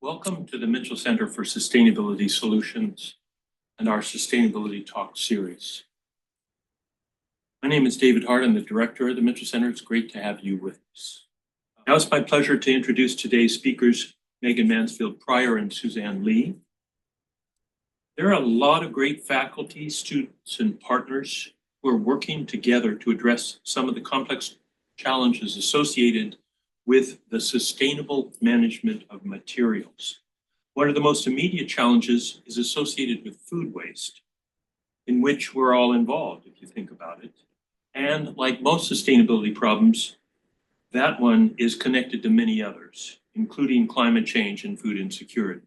Welcome to the Mitchell Center for Sustainability Solutions and our Sustainability Talk series. My name is David Hart. I'm the director of the Mitchell Center. It's great to have you with us. Now it's my pleasure to introduce today's speakers, Megan Mansfield-Pryor and Susanne Lee. There are a lot of great faculty, students, and partners who are working together to address some of the complex challenges associated with the sustainable management of materials. One of the most immediate challenges is associated with food waste, in which we're all involved, if you think about it. And like most sustainability problems, that one is connected to many others, including climate change and food insecurity.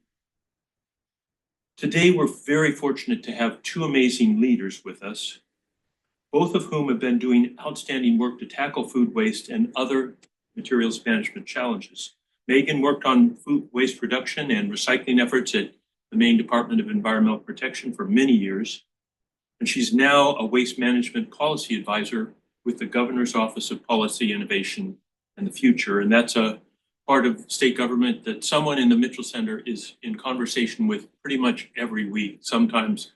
Today, we're very fortunate to have two amazing leaders with us, both of whom have been doing outstanding work to tackle food waste and other materials management challenges. Megan worked on food waste reduction and recycling efforts at the Maine Department of Environmental Protection for many years, and she's now a waste management policy advisor with the Governor's Office of Policy Innovation and the Future, and that's a part of state government that someone in the Mitchell Center is in conversation with pretty much every week, sometimes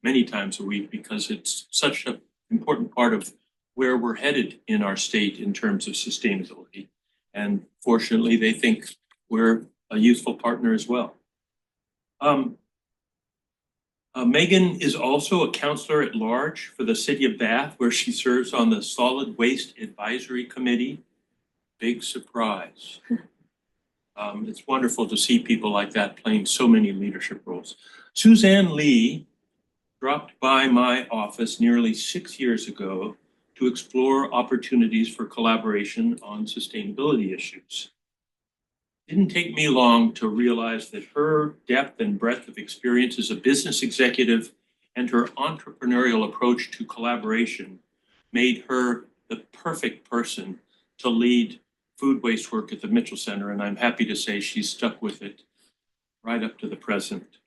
many times a week, because it's such an important part of where we're headed in our state in terms of sustainability. And fortunately, they think we're a useful partner as well. Megan is also a counselor at large for the city of Bath, where she serves on the Solid Waste Advisory Committee. Big surprise. It's wonderful to see people like that playing so many leadership roles. Susanne Lee dropped by my office nearly 6 years ago to explore opportunities for collaboration on sustainability issues. It didn't take me long to realize that her depth and breadth of experience as a business executive and her entrepreneurial approach to collaboration made her the perfect person to lead food waste work at the Mitchell Center, and I'm happy to say she's stuck with it right up to the present.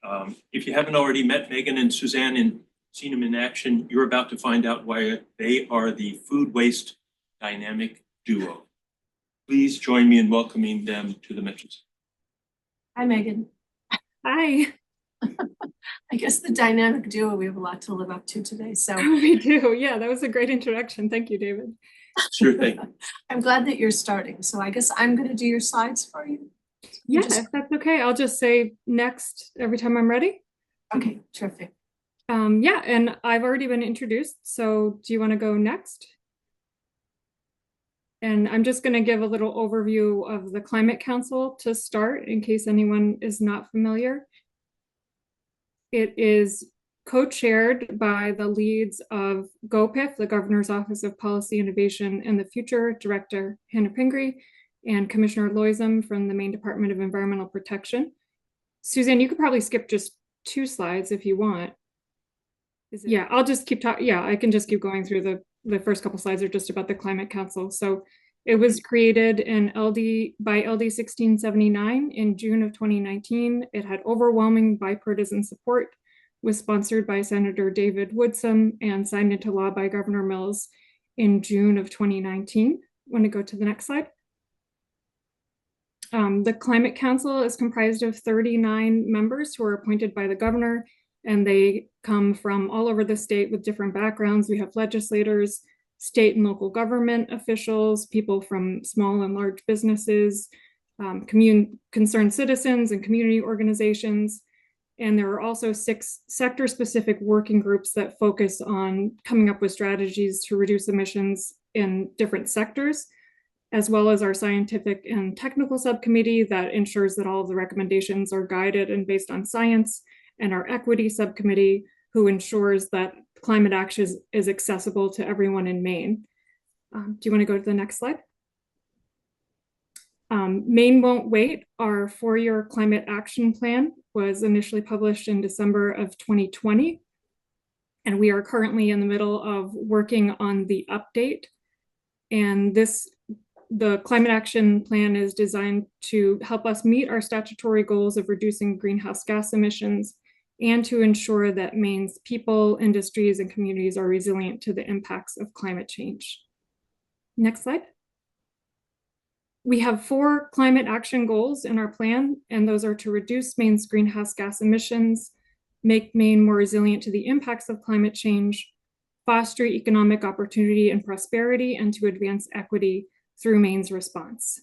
If you haven't already met Megan and Susanne and seen them in action, you're about to find out why they are the food waste dynamic duo. Please join me in welcoming them to the Mitchell Center. Hi, Megan. Hi. I guess the dynamic duo, we have a lot to live up to today. So We do. Yeah, that was a great introduction. Thank you, David. Sure thing. I'm glad that you're starting. So I guess I'm going to do your slides for you. Yeah, if that's okay. I'll just say next every time I'm ready. Okay, terrific. Yeah, and I've already been introduced. So do you want to go next? And I'm just going to give a little overview of the Climate Council to start in case anyone is not familiar. It is co-chaired by the leads of GOPIF, the Governor's Office of Policy Innovation and the Future, Director Hannah Pingree, and Commissioner Loisem from the Maine Department of Environmental Protection. Susanne, you could probably skip just 2 slides if you want. Yeah, I'll just keep talking. Yeah, I can just keep going through the first couple slides are just about the Climate Council. So it was created in by LD 1679 in June of 2019. It had overwhelming bipartisan support, was sponsored by Senator David Woodson and signed into law by Governor Mills in June of 2019. Want to go to the next slide? The Climate Council is comprised of 39 members who are appointed by the governor, and they come from all over the state with different backgrounds. We have legislators, state and local government officials, people from small and large businesses, concerned citizens and community organizations. And there are also 6 sector-specific working groups that focus on coming up with strategies to reduce emissions in different sectors, as well as our scientific and technical subcommittee that ensures that all of the recommendations are guided and based on science, and our equity subcommittee, who ensures that climate action is accessible to everyone in Maine. Do you want to go to the next slide? Maine Won't Wait, our 4-year climate action plan, was initially published in December of 2020. And we are currently in the middle of working on the update. And the climate action plan is designed to help us meet our statutory goals of reducing greenhouse gas emissions and to ensure that Maine's people, industries, and communities are resilient to the impacts of climate change. Next slide. We have 4 climate action goals in our plan, and those are to reduce Maine's greenhouse gas emissions, make Maine more resilient to the impacts of climate change, foster economic opportunity and prosperity, and to advance equity through Maine's response.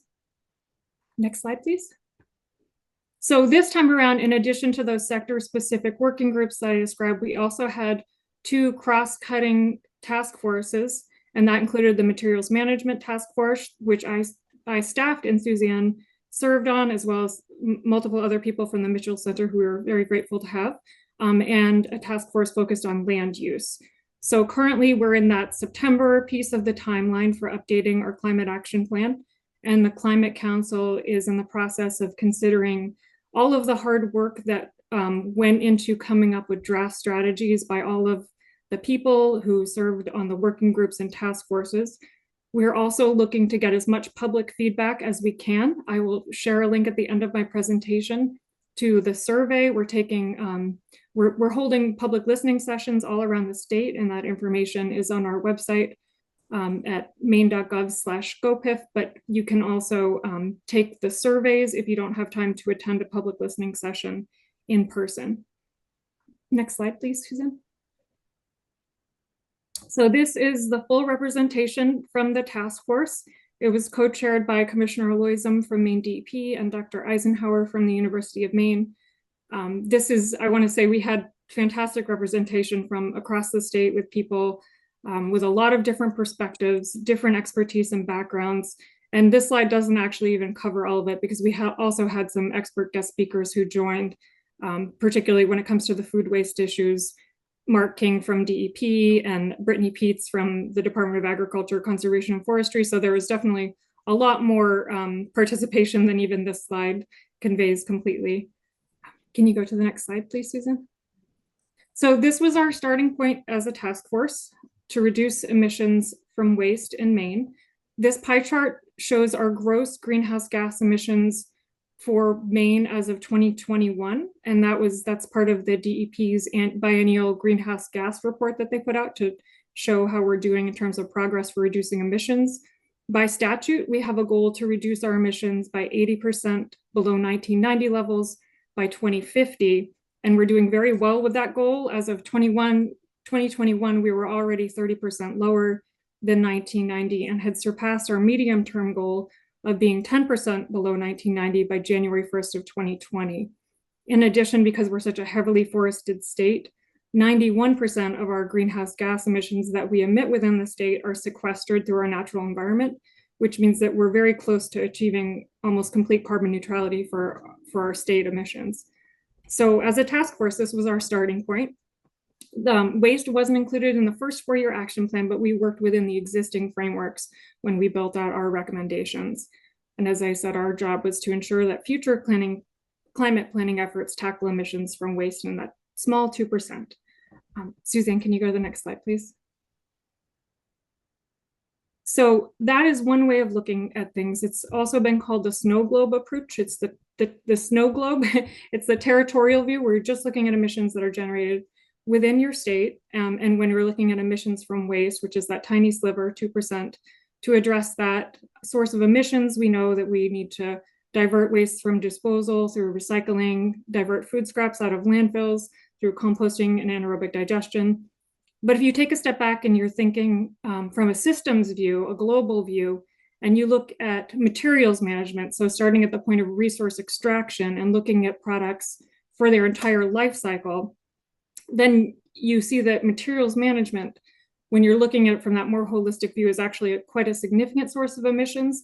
Next slide, please. So this time around, in addition to those sector-specific working groups that I described, we also had 2 cross-cutting task forces, and that included the Materials Management Task Force, which I staffed and Susanne served on, as well as multiple other people from the Mitchell Center who we were very grateful to have, and a task force focused on land use. So currently we're in that September piece of the timeline for updating our climate action plan, and the Climate Council is in the process of considering all of the hard work that went into coming up with draft strategies by all of the people who served on the working groups and task forces. We're also looking to get as much public feedback as we can. I will share a link at the end of my presentation to the survey. We're taking, we're holding public listening sessions all around the state, and that information is on our website at maine.gov/GOPIF, but you can also take the surveys if you don't have time to attend a public listening session in person. Next slide, please, Susan. So this is the full representation from the task force. It was co-chaired by Commissioner Loisem from Maine Dept and Dr. Eisenhower from the University of Maine. This is, I want to say, we had fantastic representation from across the state with people with a lot of different perspectives, different expertise and backgrounds. And this slide doesn't actually even cover all of it because we also had some expert guest speakers who joined, particularly when it comes to the food waste issues. Mark King from DEP and Brittany Peets from the Department of Agriculture, Conservation and Forestry. So there was definitely a lot more participation than even this slide conveys completely. Can you go to the next slide, please, Susan? So this was our starting point as a task force to reduce emissions from waste in Maine. This pie chart shows our gross greenhouse gas emissions for Maine as of 2021, and that's part of the DEP's biennial greenhouse gas report that they put out to show how we're doing in terms of progress for reducing emissions. By statute, we have a goal to reduce our emissions by 80% below 1990 levels by 2050, and we're doing very well with that goal. As of 2021, we were already 30% lower than 1990 and had surpassed our medium-term goal of being 10% below 1990 by January 1st of 2020. In addition, because we're such a heavily forested state, 91% of our greenhouse gas emissions that we emit within the state are sequestered through our natural environment, which means that we're very close to achieving almost complete carbon neutrality for our state emissions. So as a task force, this was our starting point. Waste wasn't included in the first 4-year action plan, but we worked within the existing frameworks when we built out our recommendations. And as I said, our job was to ensure that future climate planning efforts tackle emissions from waste in that small 2%. Suzanne, can you go to the next slide, please? So that is one way of looking at things. It's also been called the snow globe approach. It's the snow globe. It's the territorial view where you're just looking at emissions that are generated within your state, and when you're looking at emissions from waste, which is that tiny sliver, 2%, to address that source of emissions, we know that we need to divert waste from disposal through recycling, divert food scraps out of landfills through composting and anaerobic digestion. But if you take a step back and you're thinking from a systems view, a global view, and you look at materials management, so starting at the point of resource extraction and looking at products for their entire life cycle, then you see that materials management, when you're looking at it from that more holistic view, is actually quite a significant source of emissions.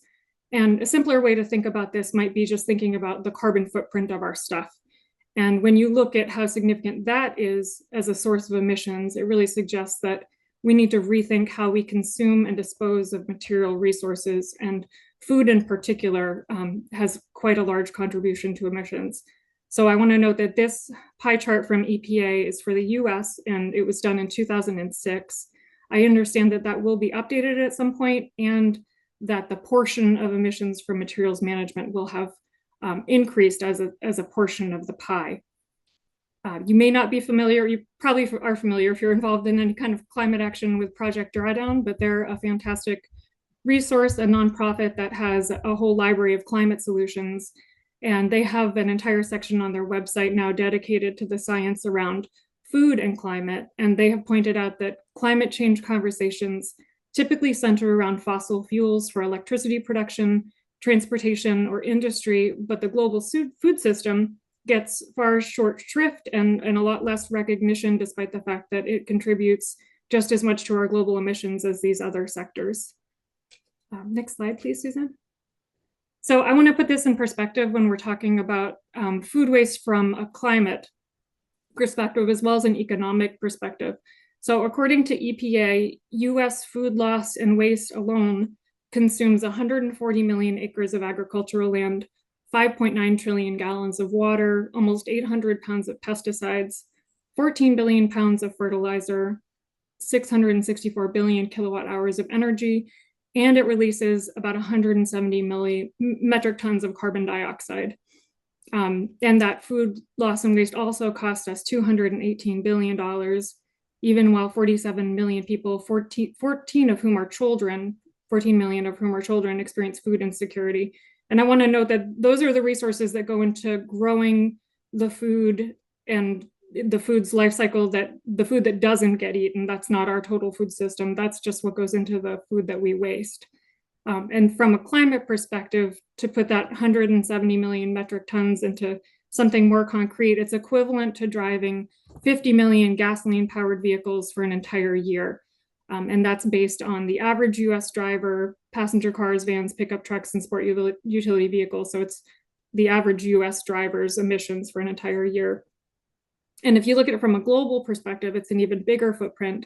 And a simpler way to think about this might be just thinking about the carbon footprint of our stuff. And when you look at how significant that is as a source of emissions, it really suggests that we need to rethink how we consume and dispose of material resources, and food in particular has quite a large contribution to emissions. So I want to note that this pie chart from EPA is for the US, and it was done in 2006. I understand that that will be updated at some point, and that the portion of emissions from materials management will have increased as a portion of the pie. You may not be familiar, you probably are familiar if you're involved in any kind of climate action with Project Drawdown, but they're a fantastic Resource, a nonprofit that has a whole library of climate solutions. And they have an entire section on their website now dedicated to the science around food and climate. And they have pointed out that climate change conversations typically center around fossil fuels for electricity production, transportation, or industry, but the global food system gets far short shrift and a lot less recognition, despite the fact that it contributes just as much to our global emissions as these other sectors. Next slide, please, Susan. So I want to put this in perspective when we're talking about food waste from a climate perspective as well as an economic perspective. So according to EPA, US food loss and waste alone consumes 140 million acres of agricultural land, 5.9 trillion gallons of water, almost 800 pounds of pesticides, 14 billion pounds of fertilizer, 664 billion kilowatt hours of energy, and it releases about 170 million metric tons of carbon dioxide. And that food loss and waste also cost us $218 billion, even while 47 million people, 14 of whom are children, 14 million of whom are children, experience food insecurity. And I want to note that those are the resources that go into growing the food and the food's life cycle, that the food that doesn't get eaten. That's not our total food system. That's just what goes into the food that we waste. And from a climate perspective, to put that 170 million metric tons into something more concrete, it's equivalent to driving 50 million gasoline-powered vehicles for an entire year. And that's based on the average US driver, passenger cars, vans, pickup trucks, and sport utility vehicles. So it's the average US driver's emissions for an entire year. And if you look at it from a global perspective, it's an even bigger footprint.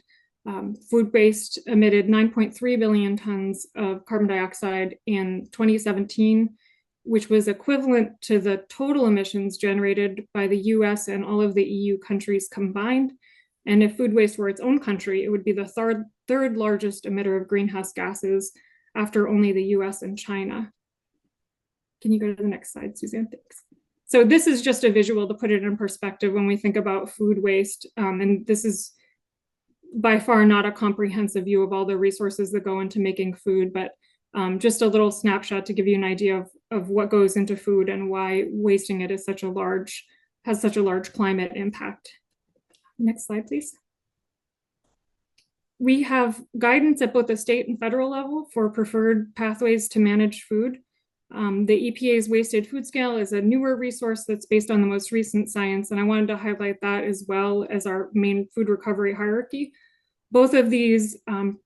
Food waste emitted 9.3 billion tons of carbon dioxide in 2017, which was equivalent to the total emissions generated by the US and all of the EU countries combined. And if food waste were its own country, it would be the third largest emitter of greenhouse gases after only the US and China. Can you go to the next slide, Suzanne? Thanks. So this is just a visual to put it in perspective when we think about food waste. And this is by far not a comprehensive view of all the resources that go into making food, but just a little snapshot to give you an idea of what goes into food and why wasting it is has such a large climate impact. Next slide, please. We have guidance at both the state and federal level for preferred pathways to manage food. The EPA's wasted food scale is a newer resource that's based on the most recent science, and I wanted to highlight that as well as our Maine food recovery hierarchy. Both of these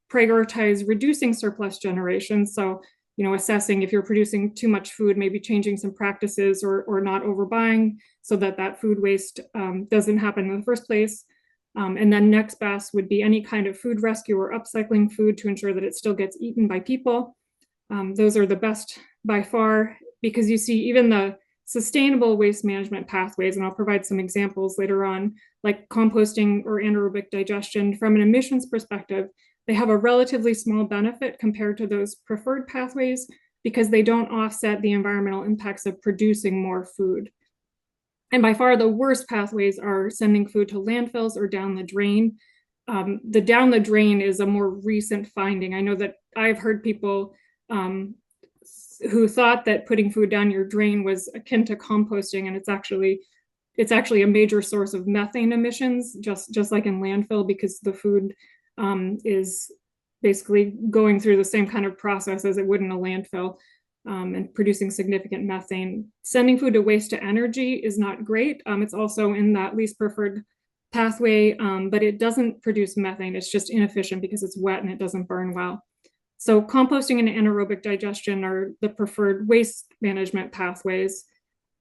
prioritize reducing surplus generation. So, assessing if you're producing too much food, maybe changing some practices or not overbuying so that food waste doesn't happen in the first place. And then next best would be any kind of food rescue or upcycling food to ensure that it still gets eaten by people. Those are the best by far, because you see even the sustainable waste management pathways, and I'll provide some examples later on, like composting or anaerobic digestion, from an emissions perspective, they have a relatively small benefit compared to those preferred pathways because they don't offset the environmental impacts of producing more food. And by far the worst pathways are sending food to landfills or down the drain. The down the drain is a more recent finding. I know that I've heard people who thought that putting food down your drain was akin to composting, and it's actually a major source of methane emissions, just like in landfill, because the food is basically going through the same kind of process as it would in a landfill, and producing significant methane. Sending food to waste to energy is not great. It's also in that least preferred pathway, but it doesn't produce methane. It's just inefficient because it's wet and it doesn't burn well. So composting and anaerobic digestion are the preferred waste management pathways.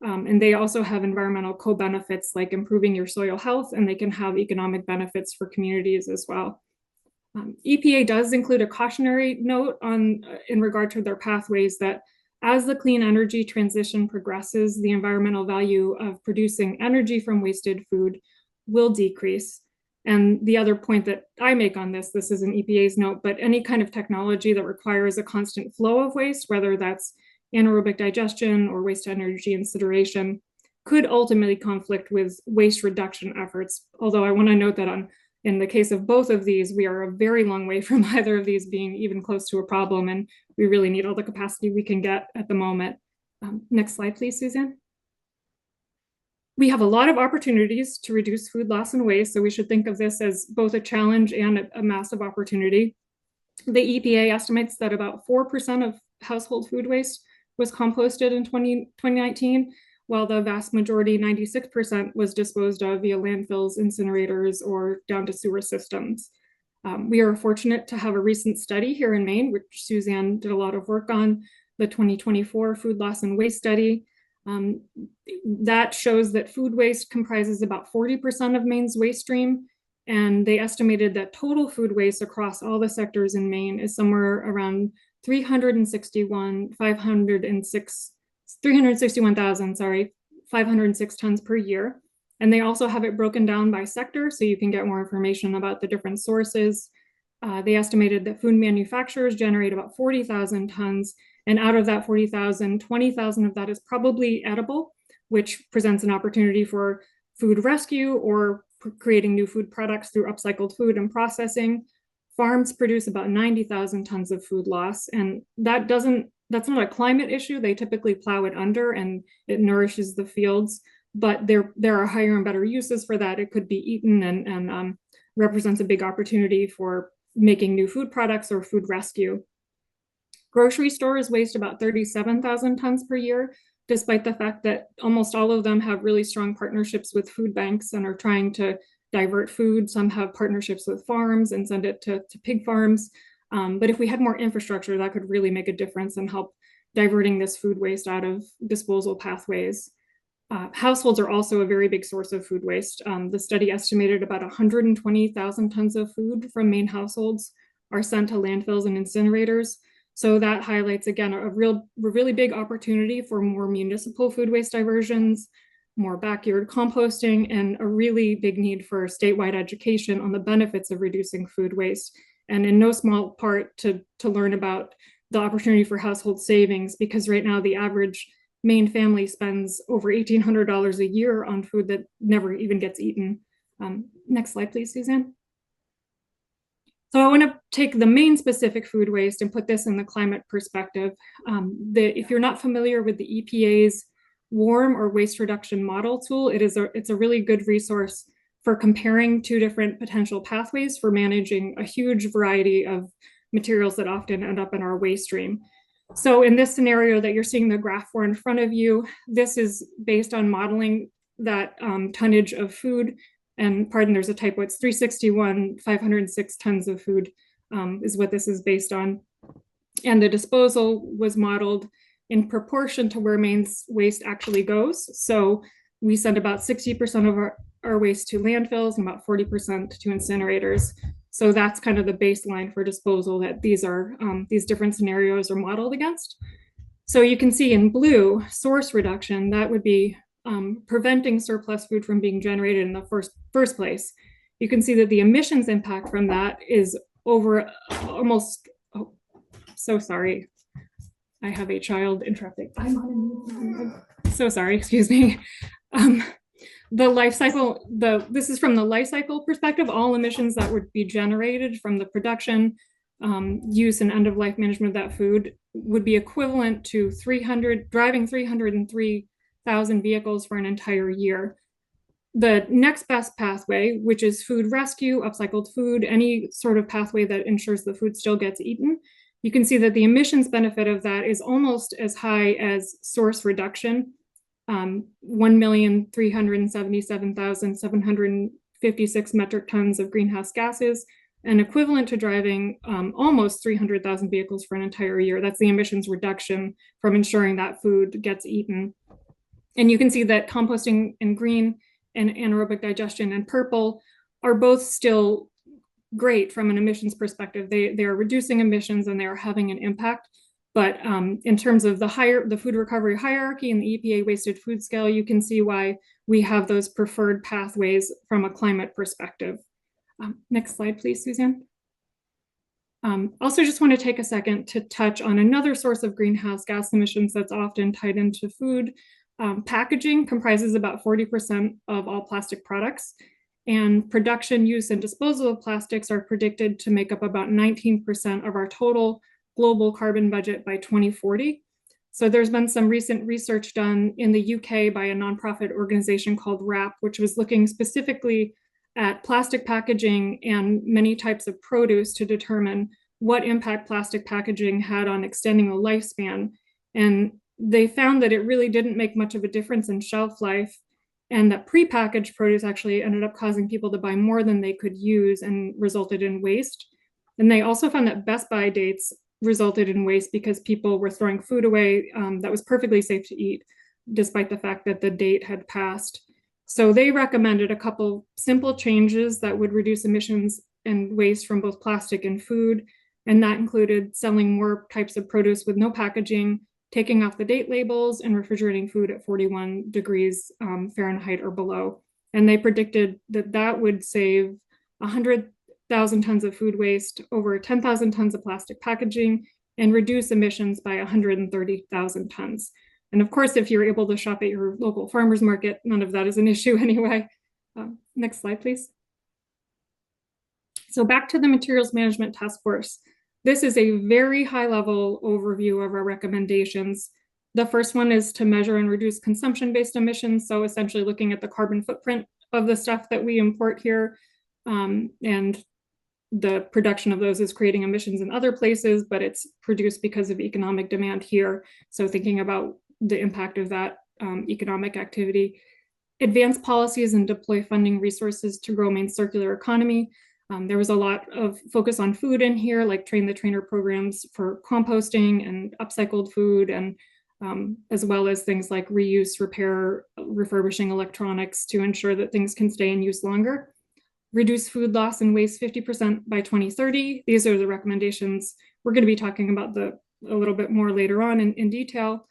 And they also have environmental co-benefits like improving your soil health, and they can have economic benefits for communities as well. EPA does include a cautionary note in regard to their pathways that as the clean energy transition progresses, the environmental value of producing energy from wasted food will decrease. And the other point that I make on this is an EPA's note, but any kind of technology that requires a constant flow of waste, whether that's anaerobic digestion or waste energy incineration, could ultimately conflict with waste reduction efforts. Although I want to note that In the case of both of these, we are a very long way from either of these being even close to a problem, and we really need all the capacity we can get at the moment. Next slide, please, Suzanne. We have a lot of opportunities to reduce food loss and waste, so we should think of this as both a challenge and a massive opportunity. The EPA estimates that about 4% of household food waste was composted in 2019, while the vast majority, 96%, was disposed of via landfills, incinerators, or down to sewer systems. We are fortunate to have a recent study here in Maine, which Susanne did a lot of work on, the 2024 Food Loss and Waste Study. That shows that food waste comprises about 40% of Maine's waste stream, and they estimated that total food waste across all the sectors in Maine is somewhere around 361,506 tons per year. And they also have it broken down by sector, so you can get more information about the different sources. They estimated that food manufacturers generate about 40,000 tons, and out of that 40,000, 20,000 of that is probably edible, which presents an opportunity for food rescue or creating new food products through upcycled food and processing. Farms produce about 90,000 tons of food loss, and that's not a climate issue. They typically plow it under and it nourishes the fields, but there are higher and better uses for that. It could be eaten and represents a big opportunity for making new food products or food rescue. Grocery stores waste about 37,000 tons per year, despite the fact that almost all of them have really strong partnerships with food banks and are trying to divert food. Some have partnerships with farms and send it to pig farms. But if we had more infrastructure, that could really make a difference and help diverting this food waste out of disposal pathways. Households are also a very big source of food waste. The study estimated about 120,000 tons of food from Maine households are sent to landfills and incinerators. So that highlights, again, a really big opportunity for more municipal food waste diversions, more backyard composting, and a really big need for statewide education on the benefits of reducing food waste. And in no small part to learn about the opportunity for household savings, because right now the average Maine family spends over $1,800 a year on food that never even gets eaten. Next slide, please, Suzanne. So I want to take the Maine specific food waste and put this in the climate perspective. If you're not familiar with the EPA's WARM or waste reduction model tool, it's a really good resource for comparing two different potential pathways for managing a huge variety of materials that often end up in our waste stream. So in this scenario that you're seeing the graph for in front of you, this is based on modeling that tonnage of food. And pardon, there's a typo, it's 361,506 tons of food is what this is based on. And the disposal was modeled in proportion to where Maine's waste actually goes. So we send about 60% of our waste to landfills and about 40% to incinerators. So that's kind of the baseline for disposal that these different scenarios are modeled against. So you can see in blue, source reduction, that would be preventing surplus food from being generated in the first place. You can see that the emissions impact from that is over almost, oh, so sorry. I have a child interrupting. I'm so sorry, excuse me. The life cycle, this is from the life cycle perspective, all emissions that would be generated from the production, use and end of life management of that food would be equivalent to driving 303,000 vehicles for an entire year. The next best pathway, which is food rescue, upcycled food, any sort of pathway that ensures the food still gets eaten, you can see that the emissions benefit of that is almost as high as source reduction, 1,377,756 metric tons of greenhouse gases, and equivalent to driving almost 300,000 vehicles for an entire year. That's the emissions reduction from ensuring that food gets eaten. And you can see that composting in green and anaerobic digestion in purple are both still great from an emissions perspective. They are reducing emissions and they are having an impact. But in terms of the food recovery hierarchy and the EPA wasted food scale, you can see why we have those preferred pathways from a climate perspective. Next slide, please, Suzanne. Also just want to take a second to touch on another source of greenhouse gas emissions that's often tied into food. Packaging comprises about 40% of all plastic products. And production, use, and disposal of plastics are predicted to make up about 19% of our total global carbon budget by 2040. So there's been some recent research done in the UK by a nonprofit organization called WRAP, which was looking specifically at plastic packaging and many types of produce to determine what impact plastic packaging had on extending the lifespan. And they found that it really didn't make much of a difference in shelf life, and that prepackaged produce actually ended up causing people to buy more than they could use and resulted in waste. And they also found that best by dates resulted in waste because people were throwing food away that was perfectly safe to eat, despite the fact that the date had passed. So they recommended a couple simple changes that would reduce emissions and waste from both plastic and food. And that included selling more types of produce with no packaging, taking off the date labels, and refrigerating food at 41 degrees Fahrenheit or below. And they predicted that that would save 100,000 tons of food waste, over 10,000 tons of plastic packaging, and reduce emissions by 130,000 tons. And of course, if you're able to shop at your local farmer's market, none of that is an issue anyway. Next slide, please. So back to the Materials Management Task Force. This is a very high-level overview of our recommendations. The first one is to measure and reduce consumption-based emissions, so essentially looking at the carbon footprint of the stuff that we import here, and the production of those is creating emissions in other places, but it's produced because of economic demand here. So thinking about the impact of that economic activity. Advance policies and deploy funding resources to grow Maine's circular economy. There was a lot of focus on food in here, like train the trainer programs for composting and upcycled food, and as well as things like reuse, repair, refurbishing electronics to ensure that things can stay in use longer. Reduce food loss and waste 50% by 2030. These are the recommendations. We're going to be talking about a little bit more later on in detail.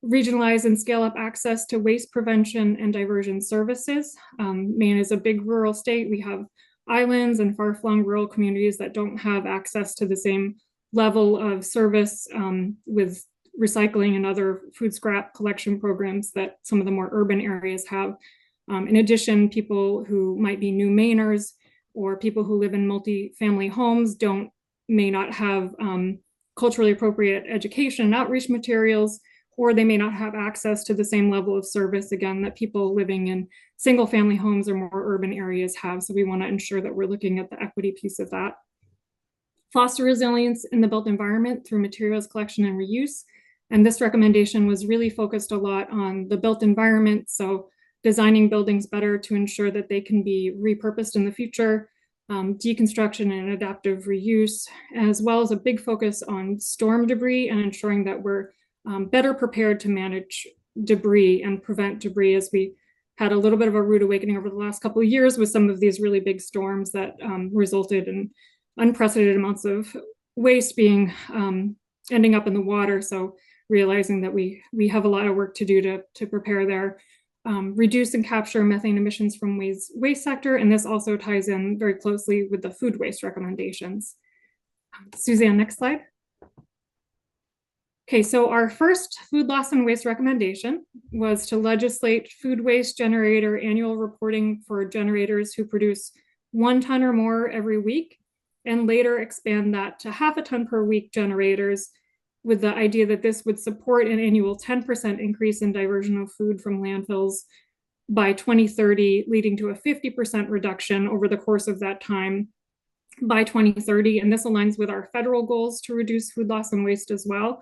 Regionalize and scale up access to waste prevention and diversion services. Maine is a big rural state. We have islands and far-flung rural communities that don't have access to the same level of service with recycling and other food scrap collection programs that some of the more urban areas have. In addition, people who might be new Mainers or people who live in multi-family homes may not have culturally appropriate education and outreach materials, or they may not have access to the same level of service, again, that people living in single family homes or more urban areas have. So we want to ensure that we're looking at the equity piece of that. Foster resilience in the built environment through materials collection and reuse. And this recommendation was really focused a lot on the built environment. So designing buildings better to ensure that they can be repurposed in the future, deconstruction and adaptive reuse, as well as a big focus on storm debris and ensuring that we're better prepared to manage debris and prevent debris, as we had a little bit of a rude awakening over the last couple of years with some of these really big storms that resulted in unprecedented amounts of waste being ending up in the water. So realizing that we have a lot of work to do to prepare there. Reduce and capture methane emissions from waste sector, and this also ties in very closely with the food waste recommendations. Suzanne, next slide. Okay, so our first food loss and waste recommendation was to legislate food waste generator annual reporting for generators who produce 1 ton or more every week, and later expand that to half a ton per week generators, with the idea that this would support an annual 10% increase in diversion of food from landfills by 2030, leading to a 50% reduction over the course of that time by 2030. And this aligns with our federal goals to reduce food loss and waste as well.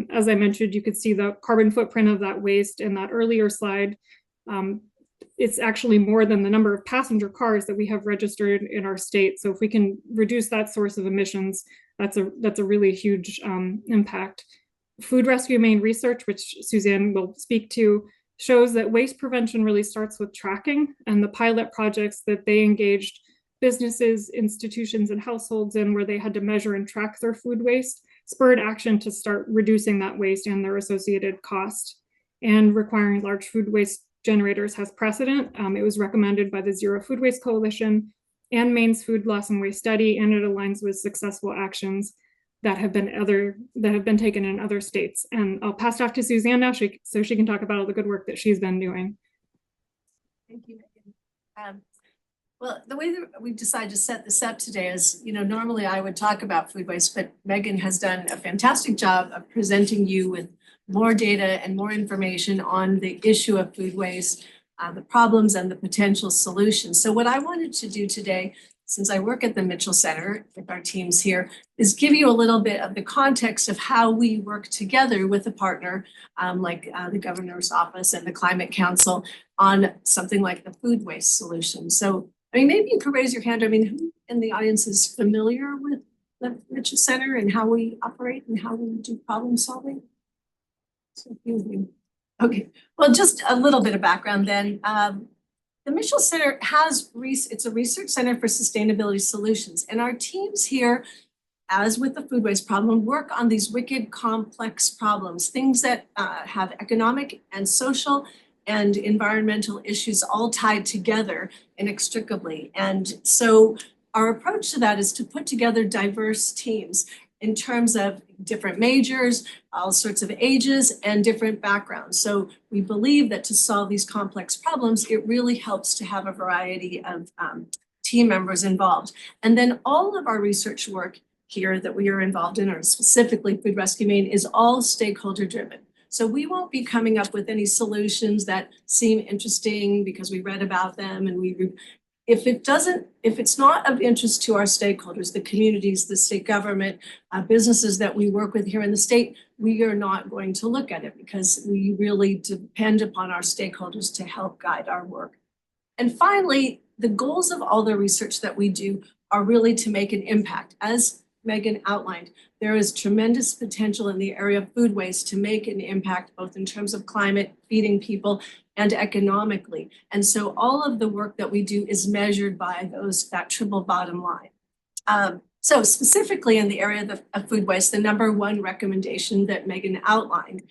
As I mentioned, you could see the carbon footprint of that waste in that earlier slide. It's actually more than the number of passenger cars that we have registered in our state. So if we can reduce that source of emissions, that's a really huge impact. Food Rescue MAINE research, which Susanne will speak to, shows that waste prevention really starts with tracking, and the pilot projects that they engaged businesses, institutions, and households in, where they had to measure and track their food waste, spurred action to start reducing that waste and their associated cost. And requiring large food waste generators has precedent. It was recommended by the Zero Food Waste Coalition and Maine's Food Loss and Waste Study, and it aligns with successful actions that have been taken in other states. And I'll pass it off to Susanne now, so she can talk about all the good work that she's been doing. Thank you, Megan. Well, the way that we decided to set this up today is, normally I would talk about food waste, but Megan has done a fantastic job of presenting you with more data and more information on the issue of food waste, the problems and the potential solutions. So what I wanted to do today, since I work at the Mitchell Center with our teams here, is give you a little bit of the context of how we work together with a partner like the governor's office and the Climate Council on something like the food waste solution. So maybe you could raise your hand. Who in the audience is familiar with the Mitchell Center and how we operate and how we do problem solving? So, okay, well, just a little bit of background then. The Mitchell Center it's a research center for sustainability solutions, and our teams here, as with the food waste problem, work on these wicked complex problems, things that have economic and social and environmental issues all tied together inextricably. And so our approach to that is to put together diverse teams in terms of different majors, all sorts of ages, and different backgrounds. So we believe that to solve these complex problems, it really helps to have a variety of team members involved. And then all of our research work here that we are involved in, or specifically Food Rescue MAINE, is all stakeholder driven. So we won't be coming up with any solutions that seem interesting because we read about them and if it's not of interest to our stakeholders, the communities, the state government, businesses that we work with here in the state, we are not going to look at it because we really depend upon our stakeholders to help guide our work. And finally, the goals of all the research that we do are really to make an impact. As Megan outlined, there is tremendous potential in the area of food waste to make an impact, both in terms of climate, feeding people, and economically. And so all of the work that we do is measured by that triple bottom line. So specifically in the area of food waste, the number one recommendation that Megan outlined,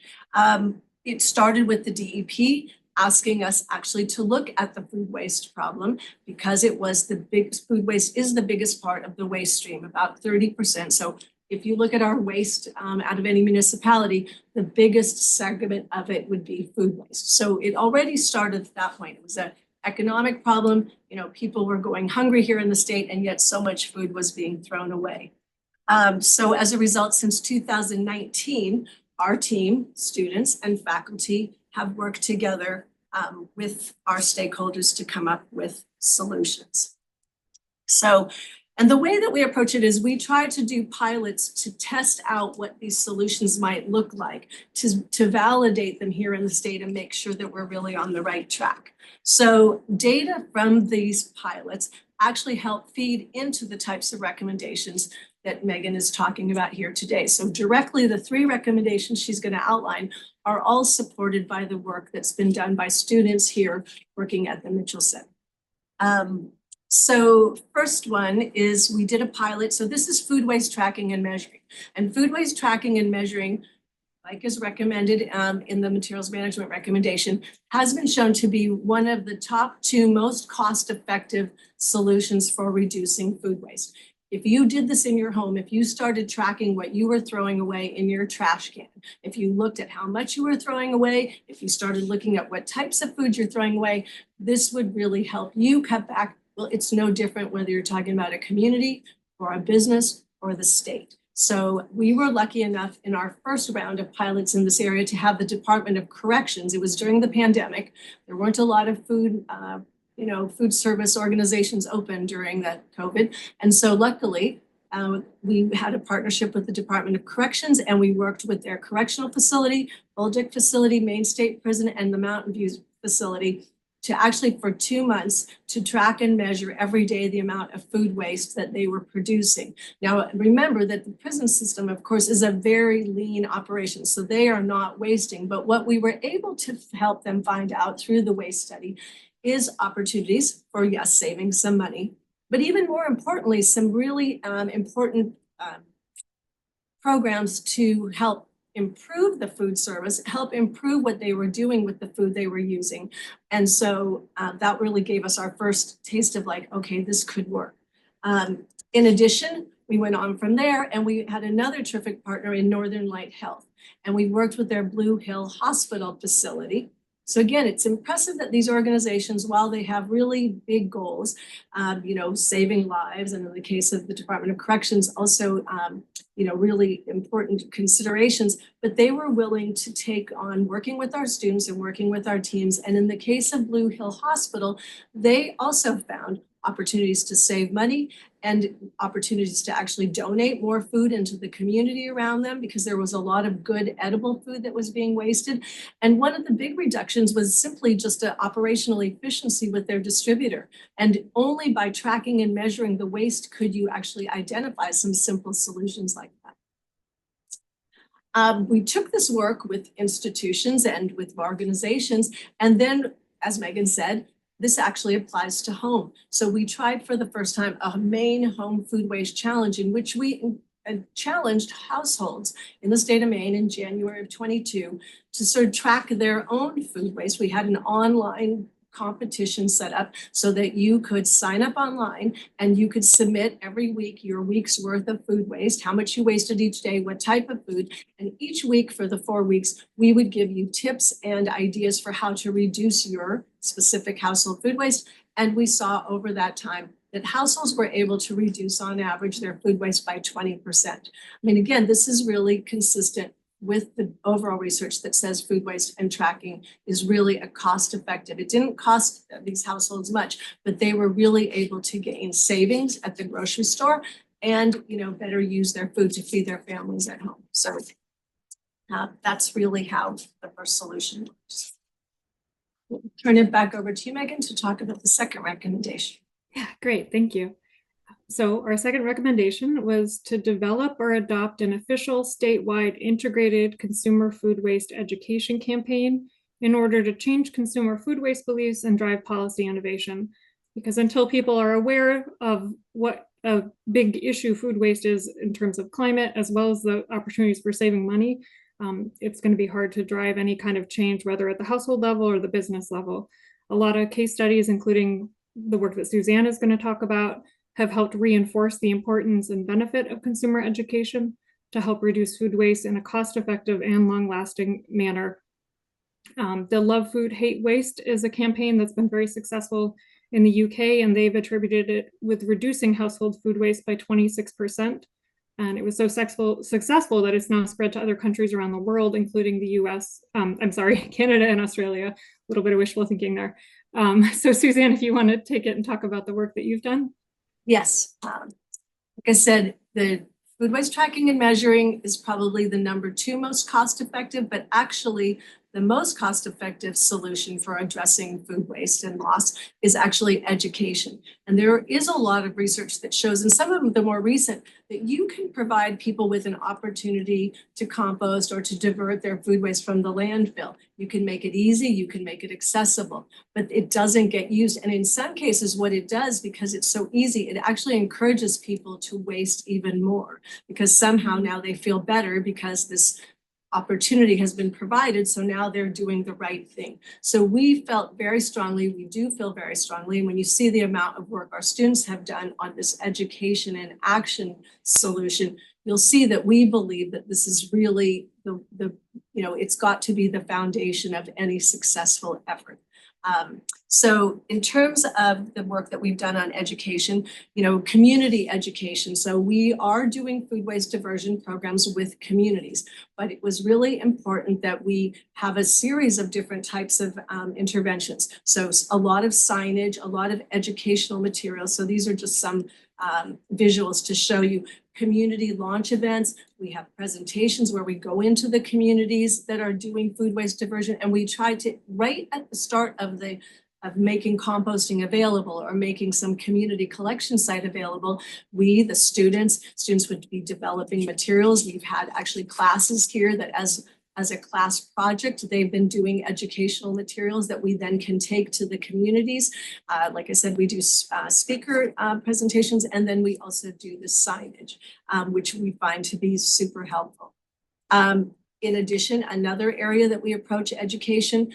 it started with the DEP asking us actually to look at the food waste problem because food waste is the biggest part of the waste stream, about 30%. So if you look at our waste out of any municipality, the biggest segment of it would be food waste. So it already started at that point. It was an economic problem. People were going hungry here in the state, and yet so much food was being thrown away. So as a result, since 2019, our team, students and faculty, have worked together with our stakeholders to come up with solutions. And the way that we approach it is we try to do pilots to test out what these solutions might look like, to validate them here in the state and make sure that we're really on the right track. So data from these pilots actually help feed into the types of recommendations that Megan is talking about here today. So directly, the 3 recommendations she's going to outline are all supported by the work that's been done by students here working at the Mitchell Center. So first one is we did a pilot. So this is food waste tracking and measuring. And food waste tracking and measuring, like is recommended in the materials management recommendation, has been shown to be one of the top 2 most cost-effective solutions for reducing food waste. If you did this in your home, if you started tracking what you were throwing away in your trash can, if you looked at how much you were throwing away, if you started looking at what types of food you're throwing away, this would really help you cut back. Well, it's no different whether you're talking about a community or a business or the state. So we were lucky enough in our first round of pilots in this area to have the Department of Corrections. It was during the pandemic. There weren't a lot of food service organizations open during that COVID. And so luckily, we had a partnership with the Department of Corrections, and we worked with their correctional facility, Bolduc facility, Maine State Prison, and the Mountain View facility to actually for 2 months to track and measure every day the amount of food waste that they were producing. Now, remember that the prison system, of course, is a very lean operation, so they are not wasting. But what we were able to help them find out through the waste study is opportunities for, yes, saving some money, but even more importantly, some really important programs to help improve the food service, help improve what they were doing with the food they were using. And so that really gave us our first taste of like, okay, this could work. In addition, we went on from there and we had another terrific partner in Northern Light Health. And we worked with their Blue Hill Hospital facility So again, it's impressive that these organizations, while they have really big goals, saving lives, and in the case of the Department of Corrections, also, really important considerations, but they were willing to take on working with our students and working with our teams. And in the case of Blue Hill Hospital, they also found opportunities to save money and opportunities to actually donate more food into the community around them, because there was a lot of good edible food that was being wasted. And one of the big reductions was simply just an operational efficiency with their distributor. And only by tracking and measuring the waste could you actually identify some simple solutions like that. We took this work with institutions and with organizations, and then, as Megan said, this actually applies to home. So we tried for the first time a Maine Home Food Waste Challenge, in which we challenged households in the state of Maine in January of 22 to sort of track their own food waste. We had an online competition set up so that you could sign up online and you could submit every week your week's worth of food waste, how much you wasted each day, what type of food. And each week for the 4 weeks, we would give you tips and ideas for how to reduce your specific household food waste. And we saw over that time that households were able to reduce on average their food waste by 20%. I mean, again, this is really consistent with the overall research that says food waste and tracking is really a cost effective. It didn't cost these households much, but they were really able to gain savings at the grocery store and, better use their food to feed their families at home. So that's really how the first solution works. We'll turn it back over to you, Megan, to talk about the second recommendation. Yeah, great, thank you. So our second recommendation was to develop or adopt an official statewide integrated consumer food waste education campaign in order to change consumer food waste beliefs and drive policy innovation. Because until people are aware of what a big issue food waste is in terms of climate, as well as the opportunities for saving money, it's going to be hard to drive any kind of change, whether at the household level or the business level. A lot of case studies, including the work that Susanne is going to talk about, have helped reinforce the importance and benefit of consumer education to help reduce food waste in a cost-effective and long-lasting manner. The Love Food, Hate Waste is a campaign that's been very successful in the UK, and they've attributed it with reducing household food waste by 26%. And it was so successful that it's now spread to other countries around the world, including the US, Canada and Australia. A little bit of wishful thinking there. So Susanne, if you want to take it and talk about the work that you've done. Yes, like I said, the food waste tracking and measuring is probably the number 2 most cost effective, but actually the most cost-effective solution for addressing food waste and loss is actually education. And there is a lot of research that shows, and some of the more recent, that you can provide people with an opportunity to compost or to divert their food waste from the landfill. You can make it easy, you can make it accessible, but it doesn't get used. And in some cases, what it does, because it's so easy, it actually encourages people to waste even more, because somehow now they feel better because this opportunity has been provided, so now they're doing the right thing. So we felt very strongly, we do feel very strongly, and when you see the amount of work our students have done on this education and action solution, you'll see that we believe that this is really it's got to be the foundation of any successful effort. So in terms of the work that we've done on education, community education. So we are doing food waste diversion programs with communities, but it was really important that we have a series of different types of interventions. So a lot of signage, a lot of educational materials. So these are just some visuals to show you community launch events. We have presentations where we go into the communities that are doing food waste diversion, and we try to, right at the start of making composting available or making some community collection site available, the students would be developing materials. We've had actually classes here that as a class project, they've been doing educational materials that we then can take to the communities. Like I said, we do speaker presentations, and then we also do the signage, which we find to be super helpful. In addition, another area that we approach education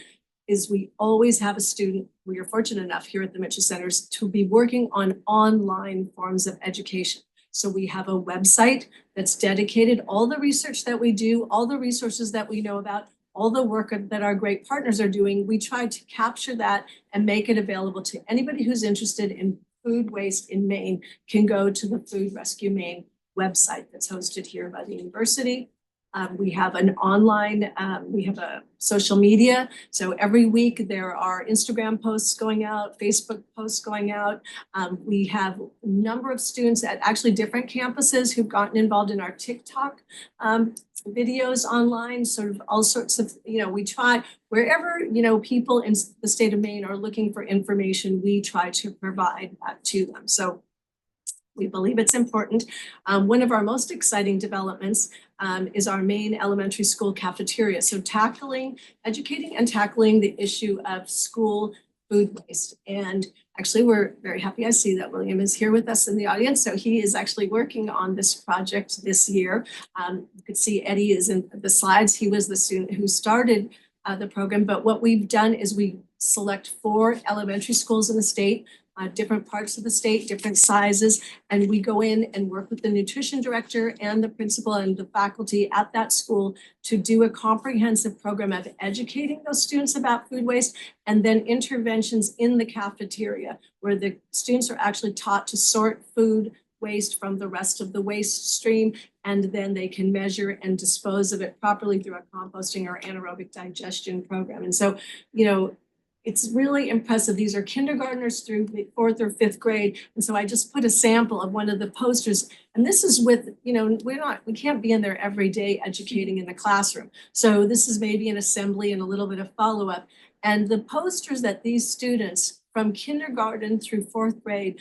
is we always have a student. We are fortunate enough here at the Mitchell Centers to be working on online forms of education. So we have a website that's dedicated, all the research that we do, all the resources that we know about, all the work that our great partners are doing, we try to capture that and make it available to anybody who's interested in food waste in Maine can go to the Food Rescue MAINE website that's hosted here by the university. We have an online, we have a social media. So every week there are Instagram posts going out, Facebook posts going out. We have a number of students at actually different campuses who've gotten involved in our TikTok videos online, sort of all sorts of, we try wherever, people in the state of Maine are looking for information, we try to provide that to them. So we believe it's important. One of our most exciting developments is our Maine elementary school cafeteria. So educating and tackling the issue of school food waste. And actually, we're very happy. I see that William is here with us in the audience. So he is actually working on this project this year. You could see Eddie is in the slides. He was the student who started the program. But what we've done is we select 4 elementary schools in the state, different parts of the state, different sizes, and we go in and work with the nutrition director and the principal and the faculty at that school to do a comprehensive program of educating those students about food waste, and then interventions in the cafeteria where the students are actually taught to sort food waste from the rest of the waste stream, and then they can measure and dispose of it properly through a composting or anaerobic digestion program. And so, it's really impressive. These are kindergartners through 4th or 5th grade. And so I just put a sample of one of the posters. And this is with, we can't be in there every day educating in the classroom. So this is maybe an assembly and a little bit of follow-up. And the posters that these students from kindergarten through 4th grade,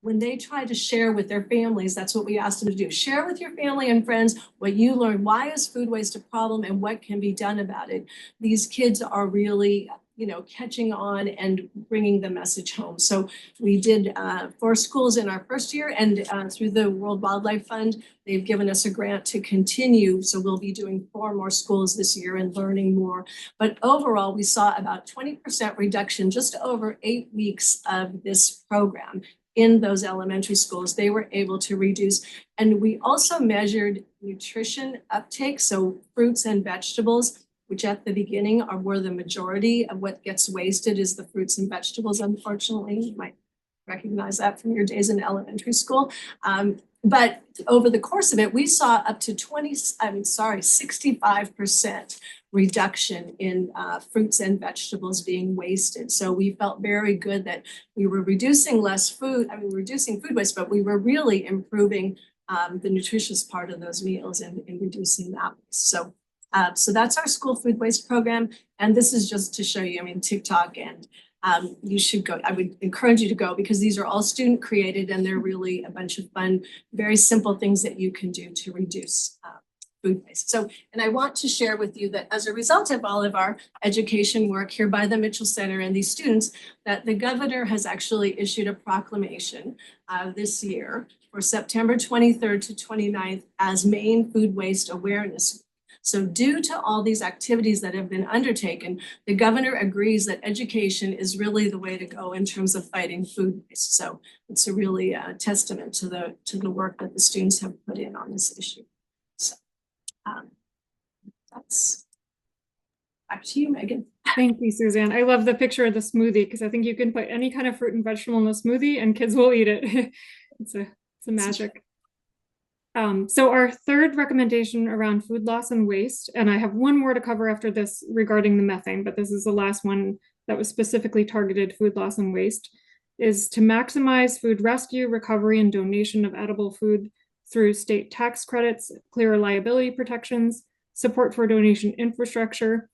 when they try to share with their families, that's what we asked them to do. Share with your family and friends what you learned. Why is food waste a problem and what can be done about it? These kids are really catching on and bringing the message home. So we did 4 schools in our first year, and through the World Wildlife Fund, they've given us a grant to continue. So we'll be doing 4 more schools this year and learning more. But overall, we saw about 20% reduction just over 8 weeks of this program in those elementary schools. They were able to reduce. And we also measured nutrition uptake, so fruits and vegetables, which at the beginning are where the majority of what gets wasted is the fruits and vegetables. Unfortunately, you might recognize that from your days in elementary school. But over the course of it, we saw up to 65% reduction in fruits and vegetables being wasted. So we felt very good that we were reducing reducing food waste, but we were really improving the nutritious part of those meals and reducing that waste. So that's our school food waste program. And this is just to show you, TikTok, and you should go. I would encourage you to go because these are all student created and they're really a bunch of fun, very simple things that you can do to reduce food waste. So, and I want to share with you that as a result of all of our education work here by the Mitchell Center and these students, that the governor has actually issued a proclamation this year for September 23rd to 29th as Maine Food Waste Awareness. So due to all these activities that have been undertaken, the governor agrees that education is really the way to go in terms of fighting food waste. So it's a really testament to the work that the students have put in on this issue. So that's back to you, Megan. Thank you, Suzanne. I love the picture of the smoothie because I think you can put any kind of fruit and vegetable in a smoothie and kids will eat it. It's a magic. So our third recommendation around food loss and waste, and I have one more to cover after this regarding the methane, but this is the last one that was specifically targeted food loss and waste, is to maximize food rescue, recovery, and donation of edible food through state tax credits, clear liability protections, support for donation infrastructure,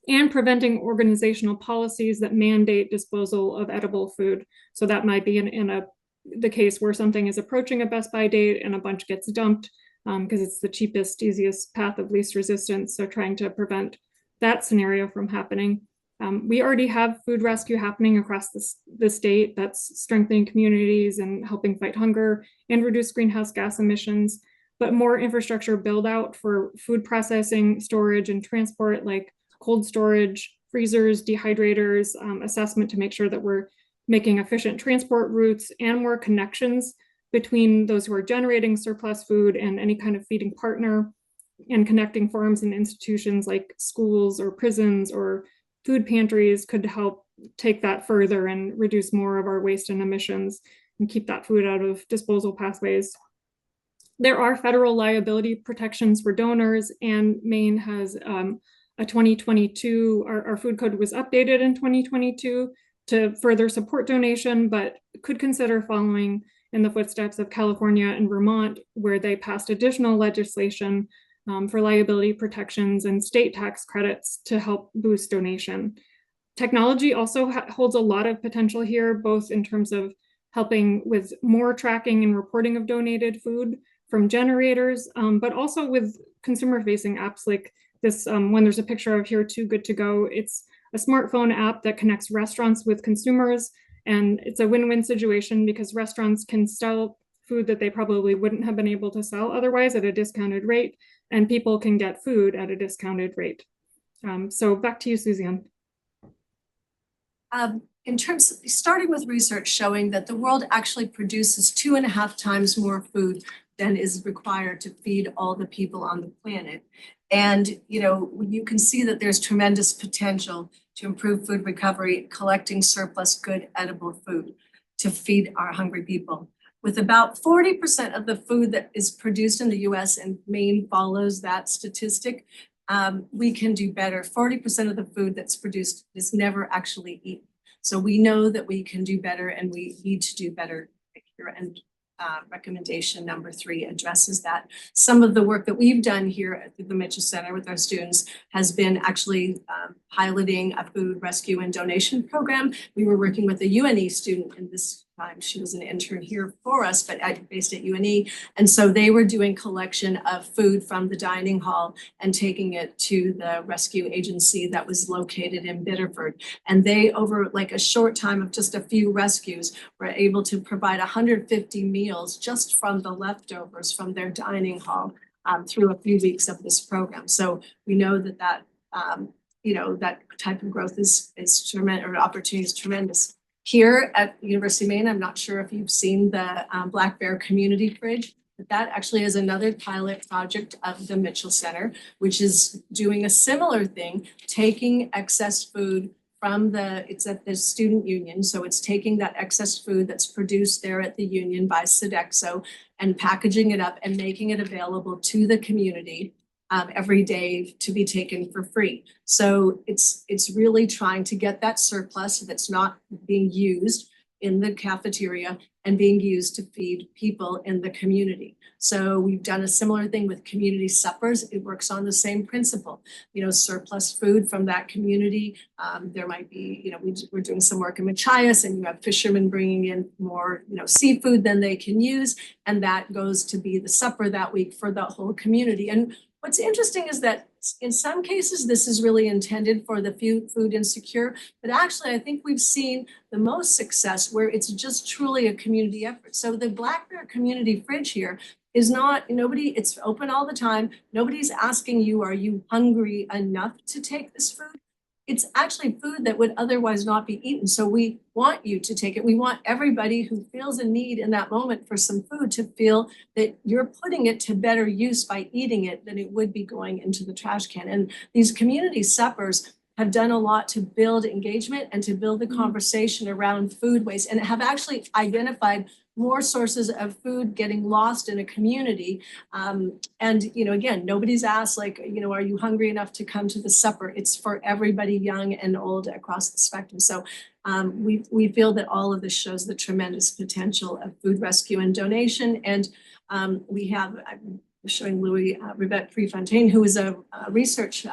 and preventing organizational policies that mandate disposal of edible food. So that might be in the case where something is approaching a best by date and a bunch gets dumped because it's the cheapest, easiest path of least resistance. So trying to prevent that scenario from happening. We already have food rescue happening across the state that's strengthening communities and helping fight hunger and reduce greenhouse gas emissions, but more infrastructure build out for food processing, storage, and transport, like cold storage, freezers, dehydrators, assessment to make sure that we're making efficient transport routes and more connections between those who are generating surplus food and any kind of feeding partner. and connecting farms and institutions like schools or prisons or food pantries could help take that further and reduce more of our waste and emissions and keep that food out of disposal pathways. There are federal liability protections for donors, and Maine has a 2022, our food code was updated in 2022 to further support donation, but could consider following in the footsteps of California and Vermont, where they passed additional legislation for liability protections and state tax credits to help boost donation. Technology also holds a lot of potential here, both in terms of helping with more tracking and reporting of donated food from generators, but also with consumer-facing apps like this one there's a picture of here, Too Good To Go. It's a smartphone app that connects restaurants with consumers, and it's a win-win situation because restaurants can sell food that they probably wouldn't have been able to sell otherwise at a discounted rate, and people can get food at a discounted rate. So back to you, Suzanne. In terms of starting with research showing that the world actually produces 2.5 times more food than is required to feed all the people on the planet. And, you can see that there's tremendous potential to improve food recovery, collecting surplus good edible food to feed our hungry people. With about 40% of the food that is produced in the US, and Maine follows that statistic, we can do better. 40% of the food that's produced is never actually eaten. So we know that we can do better and we need to do better here. And recommendation number 3 addresses that. Some of the work that we've done here at the Mitchell Center with our students has been actually piloting a food rescue and donation program. We were working with a UNE student in this time. She was an intern here for us, but based at UNE. And so they were doing collection of food from the dining hall and taking it to the rescue agency that was located in Biddeford. And they, over like a short time of just a few rescues, were able to provide 150 meals just from the leftovers from their dining hall through a few weeks of this program. So we know that that type of growth is tremendous, or opportunity is tremendous. Here at University of Maine, I'm not sure if you've seen the Black Bear Community Fridge, but that actually is another pilot project of the Mitchell Center, which is doing a similar thing, taking excess food from it's at the student union. So it's taking that excess food that's produced there at the union by Sodexo and packaging it up and making it available to the community every day to be taken for free. So it's really trying to get that surplus that's not being used in the cafeteria and being used to feed people in the community. So we've done a similar thing with community suppers. It works on the same principle, surplus food from that community. There might be, we're doing some work in Machias, and you have fishermen bringing in more, seafood than they can use. And that goes to be the supper that week for the whole community. And what's interesting is that in some cases, this is really intended for the food insecure, but actually I think we've seen the most success where it's just truly a community effort. So the Black Bear Community Fridge here is not, it's open all the time. Nobody's asking you, are you hungry enough to take this food? It's actually food that would otherwise not be eaten. So we want you to take it. We want everybody who feels a need in that moment for some food to feel that you're putting it to better use by eating it than it would be going into the trash can. And these community suppers have done a lot to build engagement and to build the conversation around food waste, and have actually identified more sources of food getting lost in a community. And, again, nobody's asked are you hungry enough to come to the supper? It's for everybody, young and old, across the spectrum. So we feel that all of this shows the tremendous potential of food rescue and donation. And we have, I'm showing Louis Rivette Prefontaine, who is a research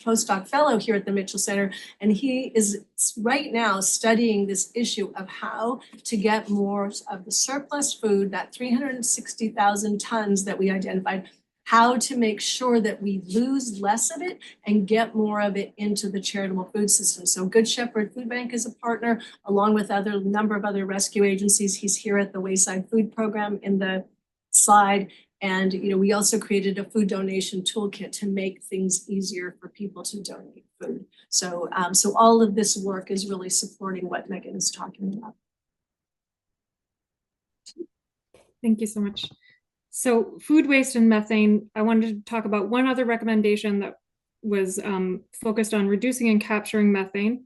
postdoc fellow here at the Mitchell Center. And he is right now studying this issue of how to get more of the surplus food, that 360,000 tons that we identified, how to make sure that we lose less of it and get more of it into the charitable food system. So Good Shepherd Food Bank is a partner, along with a number of other rescue agencies. He's here at the Wayside Food Program in the slide. And we also created a food donation toolkit to make things easier for people to donate food. So, so all of this work is really supporting what Megan is talking about. Thank you so much. So food waste and methane, I wanted to talk about one other recommendation that was focused on reducing and capturing methane.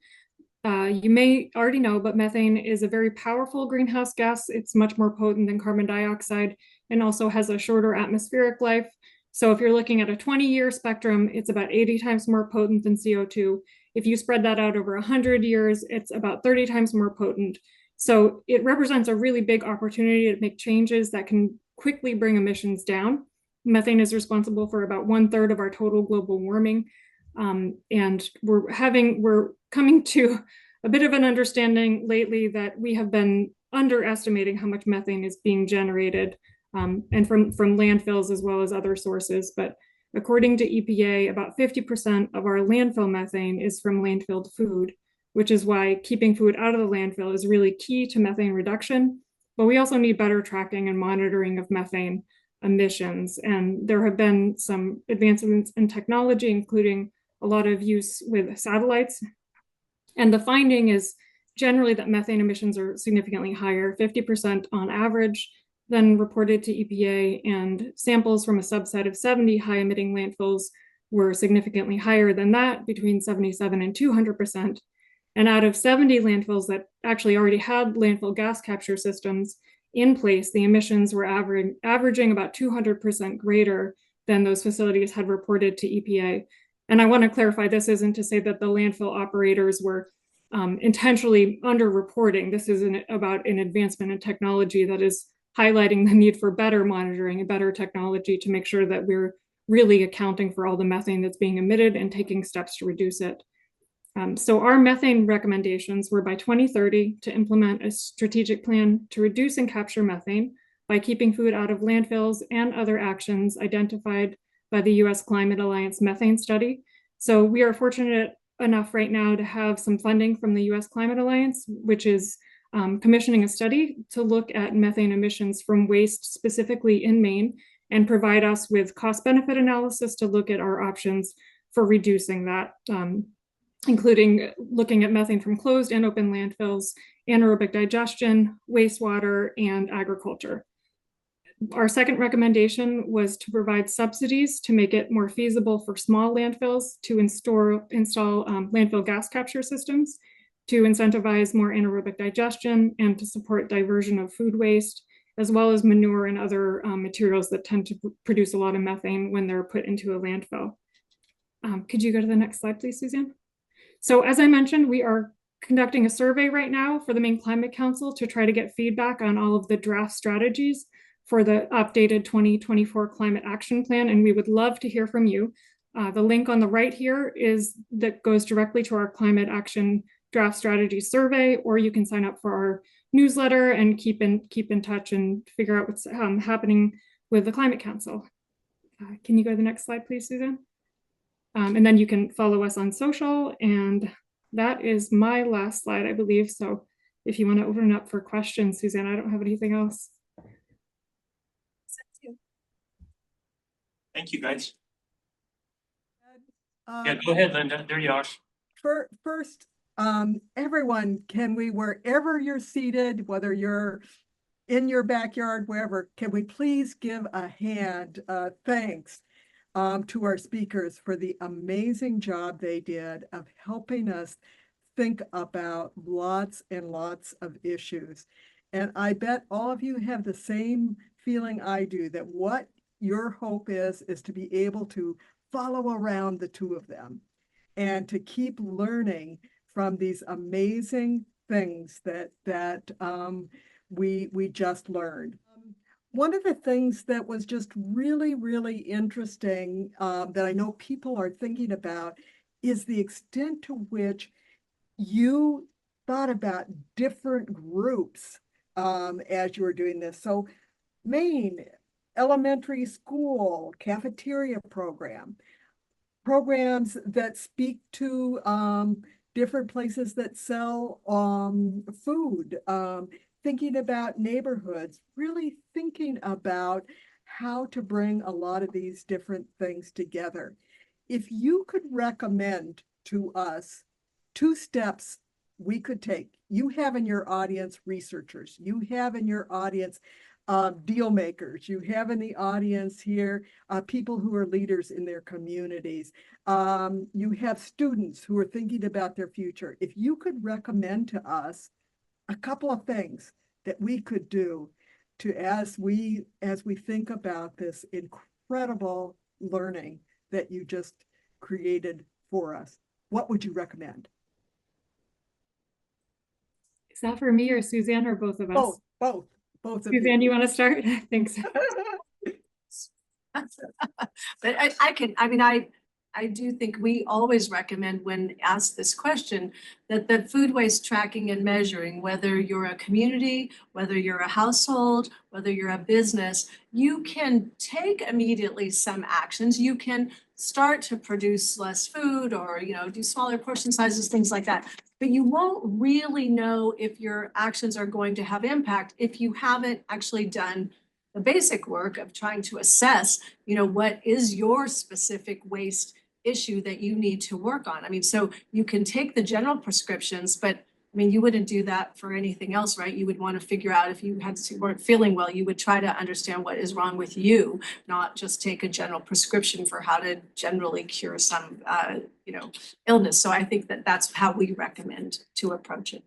You may already know, but methane is a very powerful greenhouse gas. It's much more potent than carbon dioxide and also has a shorter atmospheric life. So if you're looking at a 20-year spectrum, it's about 80 times more potent than CO2. If you spread that out over 100 years, it's about 30 times more potent. So it represents a really big opportunity to make changes that can quickly bring emissions down. Methane is responsible for about 1/3 of our total global warming. And we're coming to a bit of an understanding lately that we have been underestimating how much methane is being generated, and from landfills as well as other sources. But according to EPA, about 50% of our landfill methane is from landfilled food, which is why keeping food out of the landfill is really key to methane reduction. But we also need better tracking and monitoring of methane emissions. And there have been some advancements in technology, including a lot of use with satellites. And the finding is generally that methane emissions are significantly higher, 50% on average, than reported to EPA, and samples from a subset of 70 high-emitting landfills were significantly higher than that, between 77 and 200%. And out of 70 landfills that actually already had landfill gas capture systems in place, the emissions were averaging about 200% greater than those facilities had reported to EPA. And I want to clarify, this isn't to say that the landfill operators were intentionally underreporting. This is about an advancement in technology that is highlighting the need for better monitoring and better technology to make sure that we're really accounting for all the methane that's being emitted and taking steps to reduce it. So our methane recommendations were by 2030 to implement a strategic plan to reduce and capture methane by keeping food out of landfills and other actions identified by the US Climate Alliance methane study. So we are fortunate enough right now to have some funding from the US Climate Alliance, which is commissioning a study to look at methane emissions from waste specifically in Maine and provide us with cost-benefit analysis to look at our options for reducing that, including looking at methane from closed and open landfills, anaerobic digestion, wastewater, and agriculture. Our second recommendation was to provide subsidies to make it more feasible for small landfills to install landfill gas capture systems, to incentivize more anaerobic digestion, and to support diversion of food waste, as well as manure and other materials that tend to produce a lot of methane when they're put into a landfill. Could you go to the next slide, please, Suzanne? So as I mentioned, we are conducting a survey right now for the Maine Climate Council to try to get feedback on all of the draft strategies for the updated 2024 Climate Action Plan, and we would love to hear from you. The link on the right here that goes directly to our Climate Action Draft Strategy Survey, or you can sign up for our newsletter and keep in touch and figure out what's happening with the Climate Council. Can you go to the next slide, please, Susan? And then you can follow us on social, and that is my last slide, I believe. So if you want to open it up for questions, Suzanne, I don't have anything else. Thank you, guys. Yeah, go ahead, Linda. There you are. First, everyone, can we, wherever you're seated, whether you're in your backyard, wherever, can we please give a hand, thanks to our speakers for the amazing job they did of helping us think about lots and lots of issues. And I bet all of you have the same feeling I do, that what your hope is to be able to follow around the two of them and to keep learning from these amazing things that we just learned. One of the things that was just really, really interesting that I know people are thinking about is the extent to which you thought about different groups as you were doing this. So Maine elementary school cafeteria programs that speak to different places that sell food, thinking about neighborhoods, really thinking about how to bring a lot of these different things together. If you could recommend to us 2 steps we could take, you have in your audience researchers, you have in your audience deal makers. You have in the audience here people who are leaders in their communities. You have students who are thinking about their future. If you could recommend to us a couple of things that we could do to as we think about this incredible learning that you just created for us, what would you recommend? Is that for me or Suzanne or both of us? Both of Suzanne, you. you want to start? Thanks. But I do think we always recommend when asked this question that the food waste tracking and measuring, whether you're a community, whether you're a household, whether you're a business, you can take immediately some actions. You can start to produce less food or, do smaller portion sizes, things like that. But you won't really know if your actions are going to have impact if you haven't actually done the basic work of trying to assess, what is your specific waste issue that you need to work on. I mean, so you can take the general prescriptions, but you wouldn't do that for anything else, right? You would want to figure out if you weren't feeling well, you would try to understand what is wrong with you, not just take a general prescription for how to generally cure some, illness. So I think that that's how we recommend to approach it.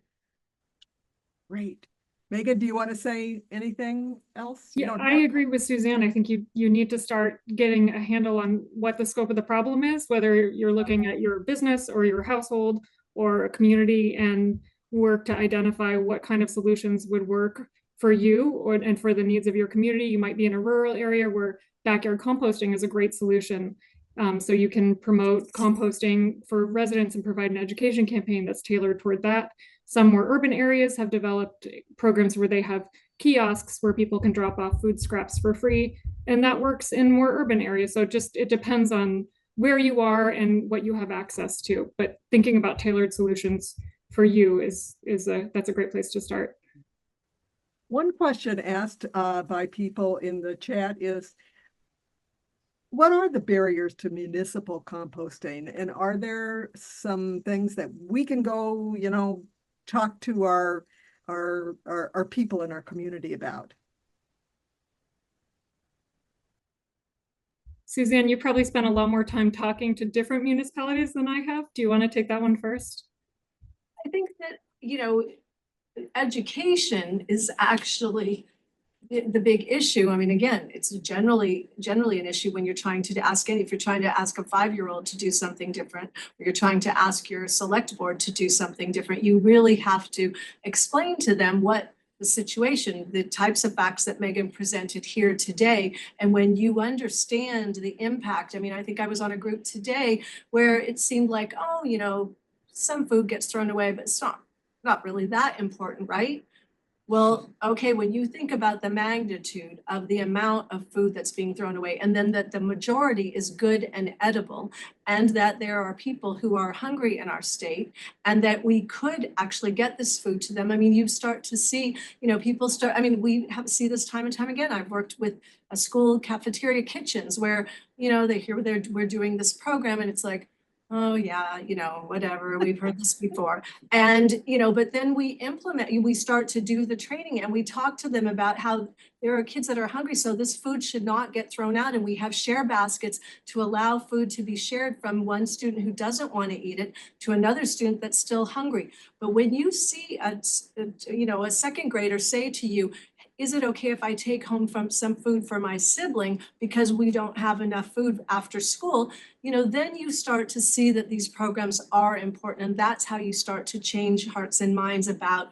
Great. Megan, do you want to say anything else? Yeah, I agree with Suzanne. I think you need to start getting a handle on what the scope of the problem is, whether you're looking at your business or your household or a community, and work to identify what kind of solutions would work for you and for the needs of your community. You might be in a rural area where backyard composting is a great solution. So you can promote composting for residents and provide an education campaign that's tailored toward that. Some more urban areas have developed programs where they have kiosks where people can drop off food scraps for free, and that works in more urban areas. So it depends on where you are and what you have access to. But thinking about tailored solutions for you that's a great place to start. One question asked by people in the chat is, what are the barriers to municipal composting? And are there some things that we can go, talk to our people in our community about? Suzanne, you probably spent a lot more time talking to different municipalities than I have. Do you want to take that one first? I think that, education is actually the big issue. Again, it's generally an issue when you're trying to ask if you're trying to ask a 5-year-old to do something different, or you're trying to ask your select board to do something different, you really have to explain to them what the situation, the types of facts that Megan presented here today. And when you understand the impact, I think I was on a group today where it seemed like, some food gets thrown away, but it's not really that important, right? Well, okay, when you think about the magnitude of the amount of food that's being thrown away, and then that the majority is good and edible, and that there are people who are hungry in our state, and that we could actually get this food to them. You start to see, people start, we see this time and time again. I've worked with a school cafeteria kitchens where, they hear we're doing this program, and it's like, oh yeah, whatever, we've heard this before. And, but then we start to do the training, and we talk to them about how there are kids that are hungry, so this food should not get thrown out. And we have share baskets to allow food to be shared from one student who doesn't want to eat it to another student that's still hungry. But when you see a second grader say to you, is it okay if I take home some food for my sibling because we don't have enough food after school? Then you start to see that these programs are important, and that's how you start to change hearts and minds about,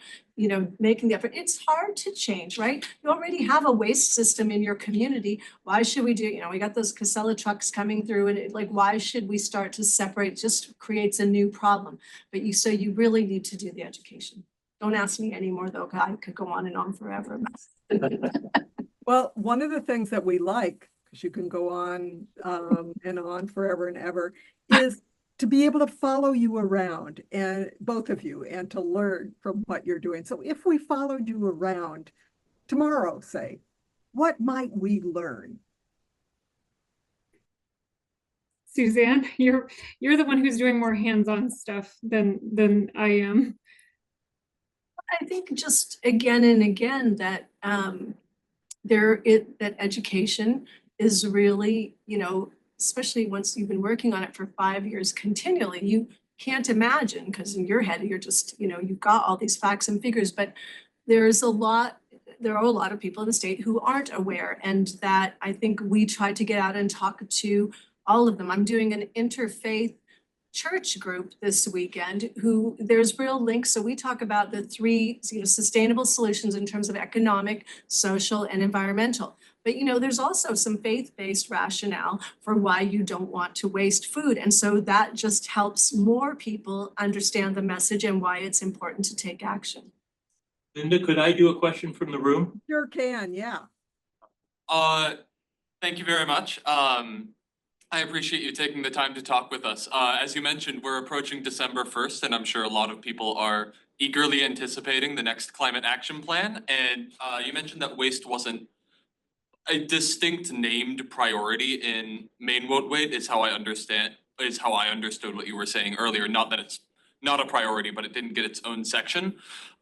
making the effort. It's hard to change, right? You already have a waste system in your community. Why should we do, we got those Casella trucks coming through, and why should we start to separate? It just creates a new problem. But so you really need to do the education. Don't ask me anymore though, I could go on and on forever. Well, one of the things that we like, because you can go on and on forever and ever, is to be able to follow you around, and both of you, and to learn from what you're doing. So if we followed you around tomorrow, say, what might we learn? Suzanne, you're the one who's doing more hands-on stuff than I am. I think just again and again that that education is really, especially once you've been working on it for 5 years continually, you can't imagine, because in your head, you're just, you've got all these facts and figures, but there are a lot of people in the state who aren't aware, and that I think we try to get out and talk to all of them. I'm doing an interfaith church group this weekend who there's real links. So we talk about the three, sustainable solutions in terms of economic, social, and environmental. But there's also some faith-based rationale for why you don't want to waste food. And so that just helps more people understand the message and why it's important to take action. Linda, could I do a question from the room? Sure can, yeah. Thank you very much. I appreciate you taking the time to talk with us. As you mentioned, we're approaching December 1st, and I'm sure a lot of people are eagerly anticipating the next climate action plan. And you mentioned that waste wasn't a distinct named priority in Maine Won't Wait, is how I understood what you were saying earlier. Not that it's not a priority, but it didn't get its own section.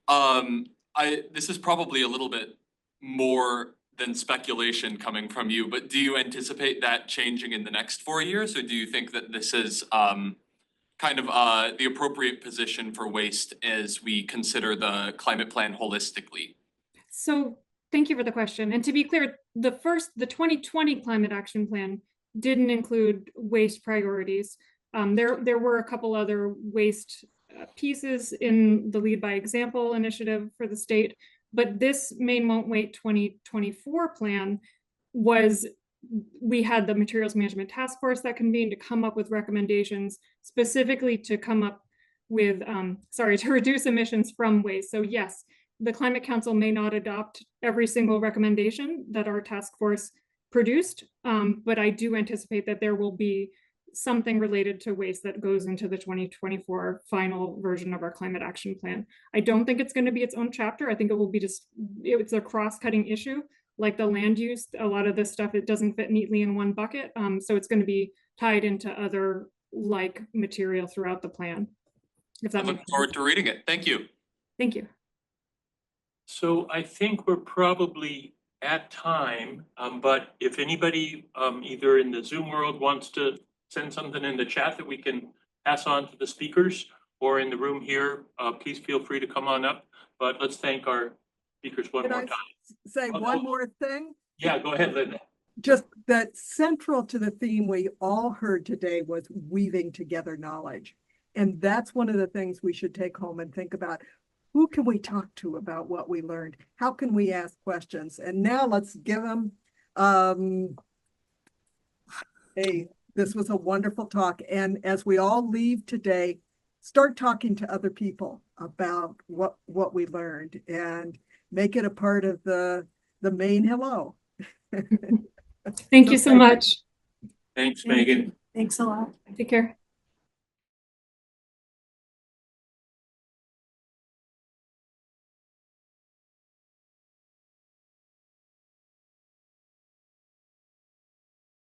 This is probably a little bit more than speculation coming from you, but do you anticipate that changing in the next 4 years, or do you think that this is kind of the appropriate position for waste as we consider the climate plan holistically? So thank you for the question. And to be clear, the 2020 climate action plan didn't include waste priorities. There were a couple other waste pieces in the Lead by Example initiative for the state, but this Maine Won't Wait 2024 plan we had the Materials Management Task Force that convened to come up with recommendations specifically to come up with, to reduce emissions from waste. So yes, the Climate Council may not adopt every single recommendation that our task force produced, but I do anticipate that there will be something related to waste that goes into the 2024 final version of our climate action plan. I don't think it's going to be its own chapter. I think it will be it's a cross-cutting issue, like the land use. A lot of this stuff, it doesn't fit neatly in one bucket. So it's going to be tied into other like material throughout the plan. If that I look forward to reading it. Thank you. Thank you. So I think we're probably at time, but if anybody either in the Zoom world wants to send something in the chat that we can pass on to the speakers, or in the room here, please feel free to come on up. But let's thank our speakers one more time. Say one more thing? Yeah, go ahead, Linda. Just that central to the theme we all heard today was weaving together knowledge. And that's one of the things we should take home and think about. Who can we talk to about what we learned? How can we ask questions? And now let's give them, hey, this was a wonderful talk. And as we all leave today, start talking to other people about what we learned and make it a part of the Maine hello. Thank you so much. Thanks, Megan. Thanks a lot. Take care.